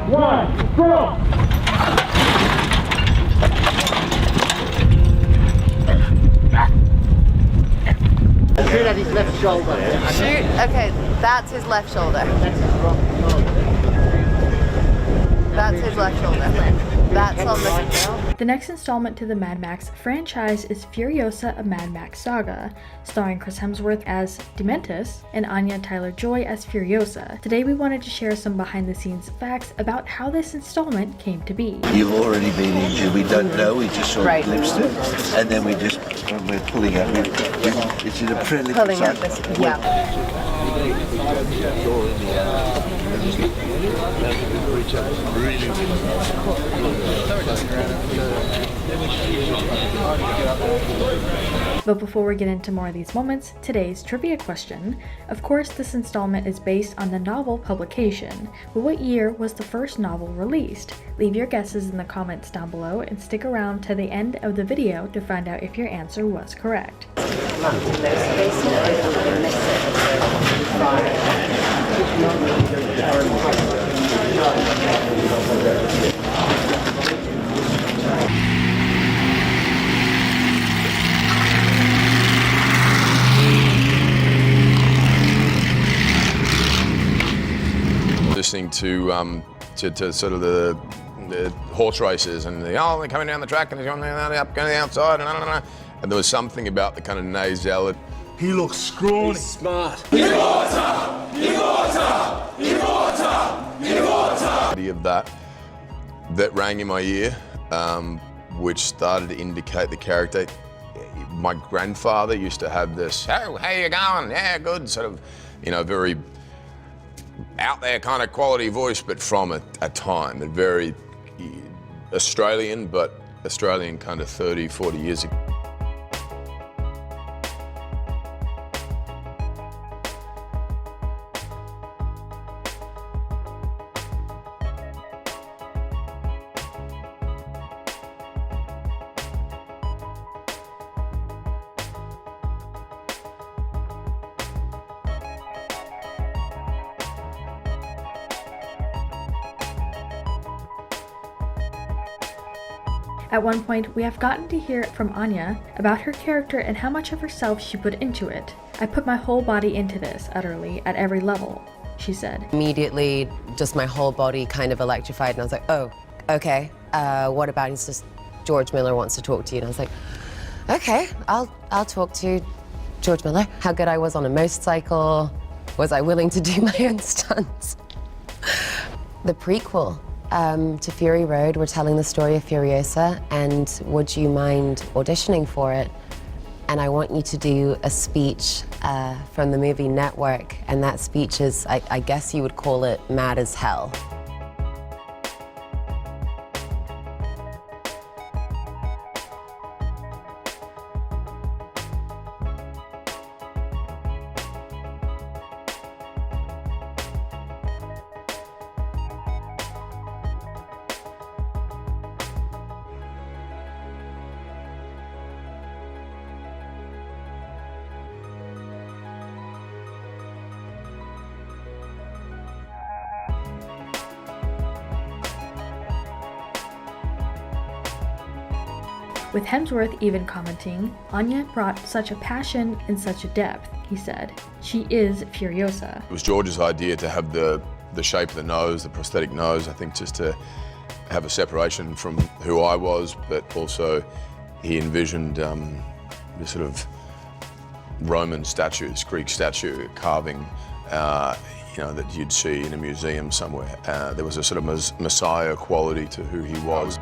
1, go! Shoot at his left shoulder. Shoot? Okay, that's his left shoulder. That's his left shoulder. That's on the... The next installment to the Mad Max franchise is Furiosa A Mad Max Saga, starring Chris Hemsworth as Dementus and Anya Taylor Joy as Furiosa. Today we wanted to share some behind-the-scenes facts about how this installment came to be. You've already been injured, we don't know, we just sort of glimpsed it, and then we're pulling up, it's in a preliminary... Pulling up this, yeah. But before we get into more of these moments, today's trivia question. Of course, this installment is based on the novel publication, but what year was the first novel released? Leave your guesses in the comments down below and stick around to the end of the video to find out if your answer was correct. Listening to sort of the horse races and they're coming down the track and they're going up, going outside, and there was something about the kind of nasality. He looks scrawny. He's smart. Of that rang in my ear, which started to indicate the character. My grandfather used to have this, "Oh, how you going? Yeah, good," sort of, very out there kind of quality voice, but from a time, a very Australian, but Australian kind of 30, 40 years ago. At one point, we have gotten to hear from Anya about her character and how much of herself she put into it. "I put my whole body into this, utterly, at every level," she said. Immediately, just my whole body kind of electrified, and I was like, oh, okay, what about, it's just George Miller wants to talk to you, and I was like, okay, I'll talk to George Miller. How good I was on a motorcycle, was I willing to do my own stunts? The prequel to Fury Road, we're telling the story of Furiosa, and would you mind auditioning for it? And I want you to do a speech from the movie Network, and that speech is, I guess you would call it mad as hell. With Hemsworth even commenting, "Anya brought such a passion and such a depth," he said. "She is Furiosa." It was George's idea to have the shape of the nose, the prosthetic nose, I think just to have a separation from who I was, but also he envisioned this sort of Roman statue, this Greek statue carving, that you'd see in a museum somewhere. There was a sort of messiah quality to who he was.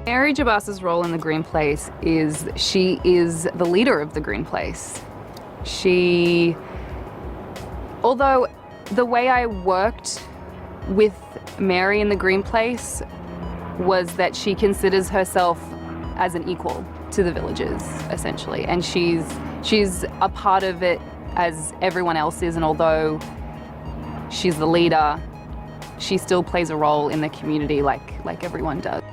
Mary Jabas's role in the Green Place is, she is the leader of the Green Place. Although the way I worked with Mary in the Green Place was that she considers herself as an equal to the villagers, essentially, and she's a part of it as everyone else is, and although she's the leader, she still plays a role in the community like everyone does.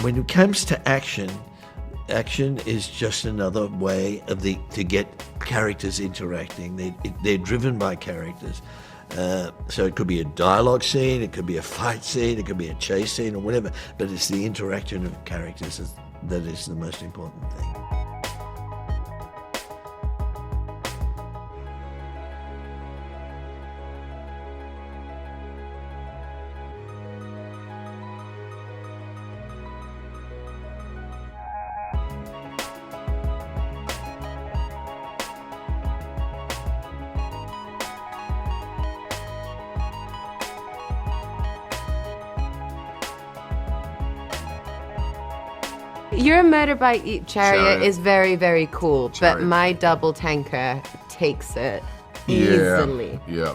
When it comes to action is just another way of to get characters interacting. They're driven by characters. So it could be a dialogue scene, it could be a fight scene, it could be a chase scene or whatever, but it's the interaction of characters that is the most important thing. Your motorbike chariot is very, very cool, Chariot. but my double tanker takes it easily. Yeah.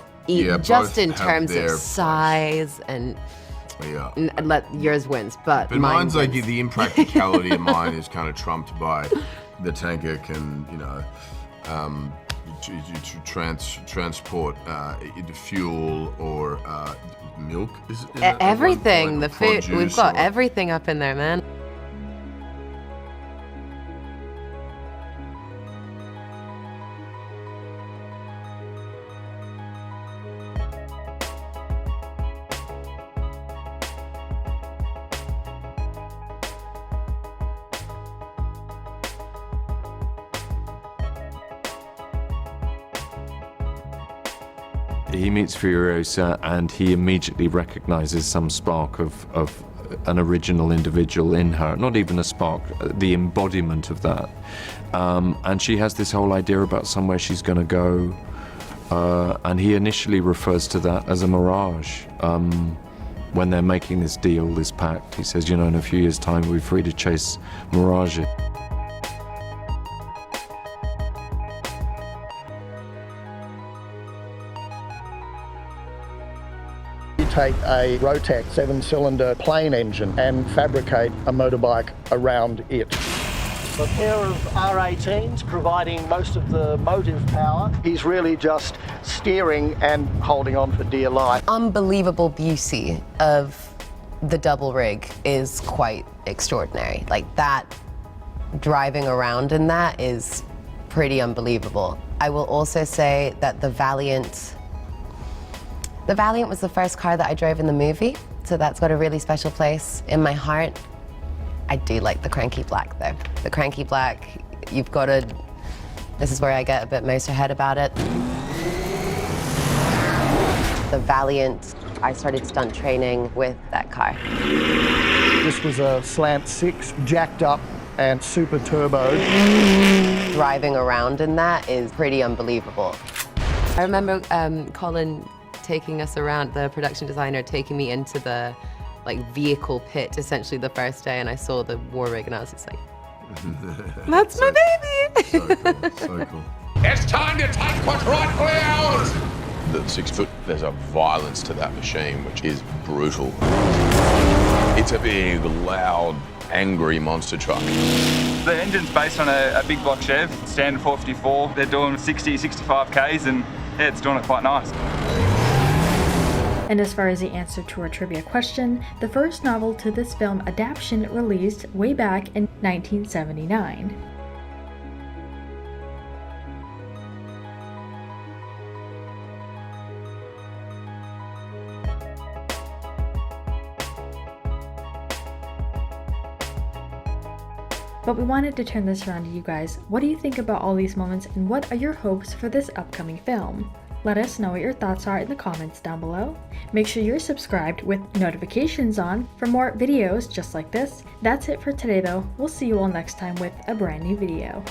Just both in have terms of their- size and Yeah. let yours wins, but But mine mine's like wins. the impracticality of mine is kind of trumped by the tanker can, transport fuel or milk. Is that Everything, like the food, we've produce got or- everything up in there, man. He meets Furiosa and he immediately recognizes some spark of an original individual in her. Not even a spark, the embodiment of that. And she has this whole idea about somewhere she's going to go. And he initially refers to that as a mirage. When they're making this deal, this pact, he says, in a few years' time, we'll be free to chase mirages. Take a Rotax 7-cylinder plane engine and fabricate a motorbike around it. A pair of R18s providing most of the motive power. He's really just steering and holding on for dear life. Unbelievable beauty of the double rig is quite extraordinary. Like that, driving around in that is pretty unbelievable. I will also say that the Valiant was the first car that I drove in the movie, so that's got a really special place in my heart. I do like the Cranky Black though. The Cranky Black, you've got to, this is where I get a bit motorhead about it. The Valiant, I started stunt training with that car. This was a Slant 6, jacked up and super turbo. Driving around in that is pretty unbelievable. I remember Colin taking us around, the production designer taking me into the vehicle pit essentially the first day, and I saw the war rig and I was just like, that's my baby! So cool. It's time to take what's rightfully ours! The 6 foot, there's a violence to that machine which is brutal. It's a big, loud, angry monster truck. The engine's based on a big block Chev, standard 454. They're doing 60, 65 Ks and yeah, it's doing it quite nice. And as far as the answer to our trivia question, the first novel to this film adaptation released way back in 1979. But we wanted to turn this around to you guys. What do you think about all these moments and what are your hopes for this upcoming film? Let us know what your thoughts are in the comments down below. Make sure you're subscribed with notifications on for more videos just like this. That's it for today though. We'll see you all next time with a brand new video.